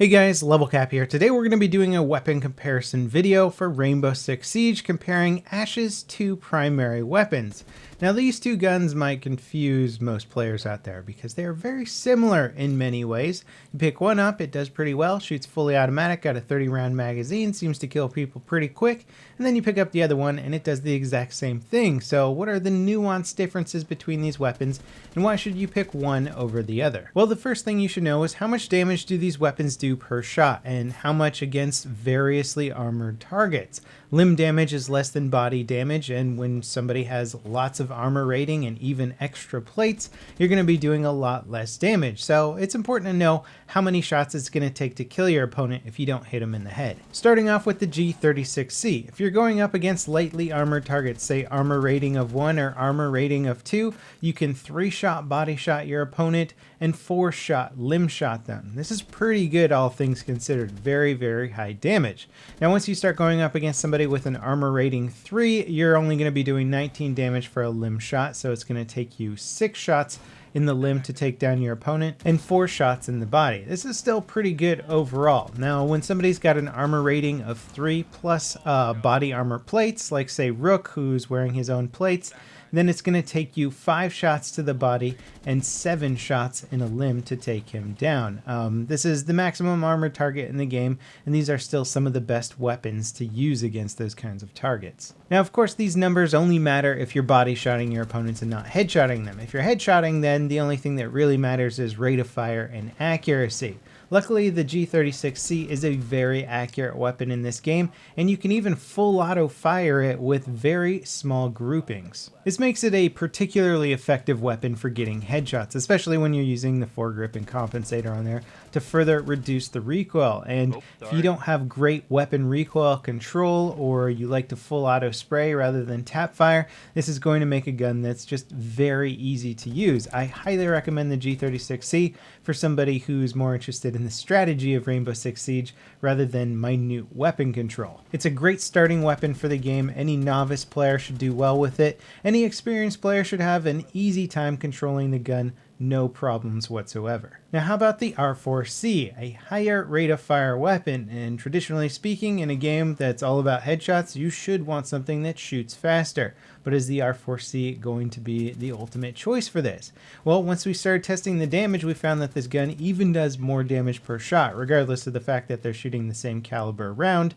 Hey guys, LevelCap here. Today we're going to be doing a weapon comparison video for Rainbow Six Siege comparing Ash's two primary weapons. Now these two guns might confuse most players out there because they are very similar in many ways. You pick one up, it does pretty well, shoots fully automatic, got a 30 round magazine, seems to kill people pretty quick, and then you pick up the other one and it does the exact same thing. So what are the nuanced differences between these weapons and why should you pick one over the other? Well, the first thing you should know is how much damage do these weapons do per shot and how much against variously armored targets. Limb damage is less than body damage, and when somebody has lots of armor rating and even extra plates, you're going to be doing a lot less damage. So it's important to know how many shots it's going to take to kill your opponent if you don't hit them in the head. Starting off with the G36C, if you're going up against lightly armored targets, say armor rating of 1 or armor rating of 2, you can 3-shot body shot your opponent and 4-shot limb shot them. This is pretty good, all things considered. Very, very high damage. Now once you start going up against somebody with an armor rating 3, you're only going to be doing 19 damage for a limb shot, so it's going to take you 6 shots in the limb to take down your opponent and 4 shots in the body. This is still pretty good overall. Now when somebody's got an armor rating of 3 plus body armor plates, like say Rook, who's wearing his own plates, then it's going to take you 5 shots to the body and 7 shots in a limb to take him down. This is the maximum armored target in the game, and these are still some of the best weapons to use against those kinds of targets. Now, of course, these numbers only matter if you're body shotting your opponents and not headshotting them. If you're headshotting, then the only thing that really matters is rate of fire and accuracy. Luckily, the G36C is a very accurate weapon in this game, and you can even full auto fire it with very small groupings. This makes it a particularly effective weapon for getting headshots, especially when you're using the foregrip and compensator on there to further reduce the recoil. And if you don't have great weapon recoil control, or you like to full auto spray rather than tap fire, this is going to make a gun that's just very easy to use. I highly recommend the G36C for somebody who's more interested in the strategy of Rainbow Six Siege rather than minute weapon control. It's a great starting weapon for the game. Any novice player should do well with it. Any experienced player should have an easy time controlling the gun, no problems whatsoever. Now how about the R4-C, a higher rate of fire weapon, and traditionally speaking in a game that's all about headshots, you should want something that shoots faster. But is the R4-C going to be the ultimate choice for this? Well, once we started testing the damage, we found that this gun even does more damage per shot, regardless of the fact that they're shooting the same caliber round.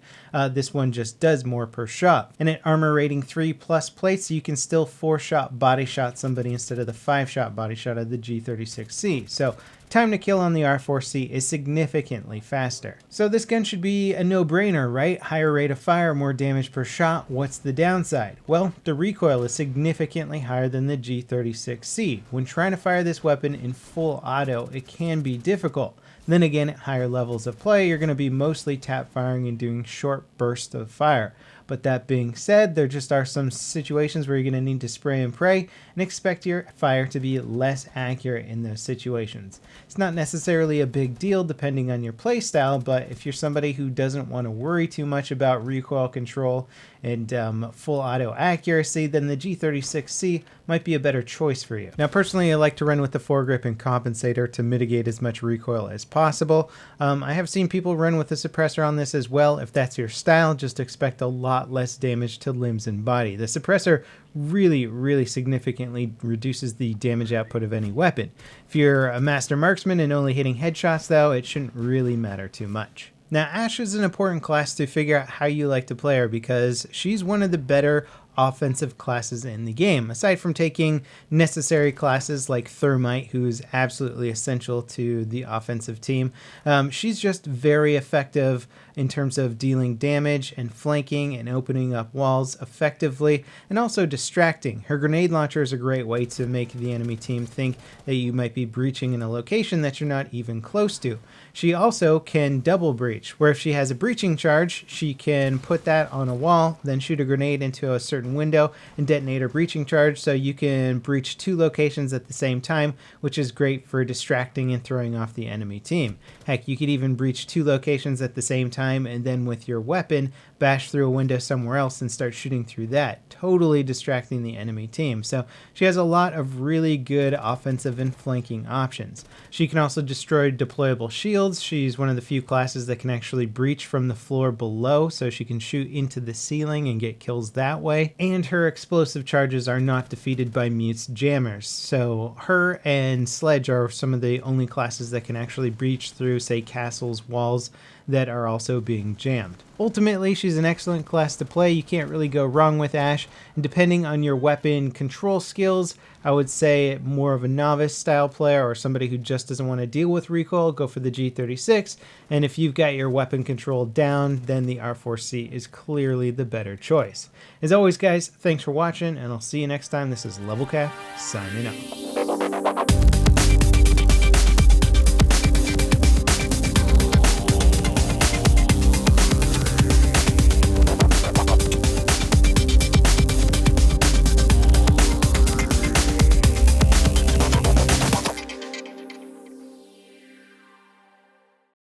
This one just does more per shot. And at armor rating 3 plus plates, you can still 4-shot body shot somebody instead of the 5-shot body shot of the G36C. So time to kill on the R4-C is significantly faster. So this gun should be a no-brainer, right? Higher rate of fire, more damage per shot. What's the downside? Well, the recoil is significantly higher than the G36C. When trying to fire this weapon in full auto, it can be difficult. Then again, at higher levels of play, you're going to be mostly tap firing and doing short bursts of fire. But that being said, there just are some situations where you're going to need to spray and pray and expect your fire to be less accurate in those situations. It's not necessarily a big deal depending on your playstyle, but if you're somebody who doesn't want to worry too much about recoil control and full auto accuracy, then the G36C might be a better choice for you. Now personally, I like to run with the foregrip and compensator to mitigate as much recoil as possible. I have seen people run with the suppressor on this as well. If that's your style, just expect a lot less damage to limbs and body. The suppressor really significantly reduces the damage output of any weapon. If you're a master marksman and only hitting headshots though, it shouldn't really matter too much. Now Ash is an important class to figure out how you like to play her because she's one of the better offensive classes in the game. Aside from taking necessary classes like Thermite, who's absolutely essential to the offensive team, she's just very effective in terms of dealing damage and flanking and opening up walls effectively, and also distracting. Her grenade launcher is a great way to make the enemy team think that you might be breaching in a location that you're not even close to. She also can double breach, where if she has a breaching charge, she can put that on a wall, then shoot a grenade into a certain certain window and detonate a breaching charge, so you can breach 2 locations at the same time, which is great for distracting and throwing off the enemy team. Heck, you could even breach 2 locations at the same time and then with your weapon bash through a window somewhere else and start shooting through that, totally distracting the enemy team. So she has a lot of really good offensive and flanking options. She can also destroy deployable shields. She's one of the few classes that can actually breach from the floor below, so she can shoot into the ceiling and get kills that way. And her explosive charges are not defeated by Mute's jammers. So her and Sledge are some of the only classes that can actually breach through, say, castles, walls that are also being jammed. Ultimately, she's an excellent class to play. You can't really go wrong with Ashe, and depending on your weapon control skills, I would say more of a novice style player or somebody who just doesn't want to deal with recoil, go for the G36, and if you've got your weapon control down, then the R4-C is clearly the better choice. As always, guys, thanks for watching, and I'll see you next time. This is LevelCap, signing out.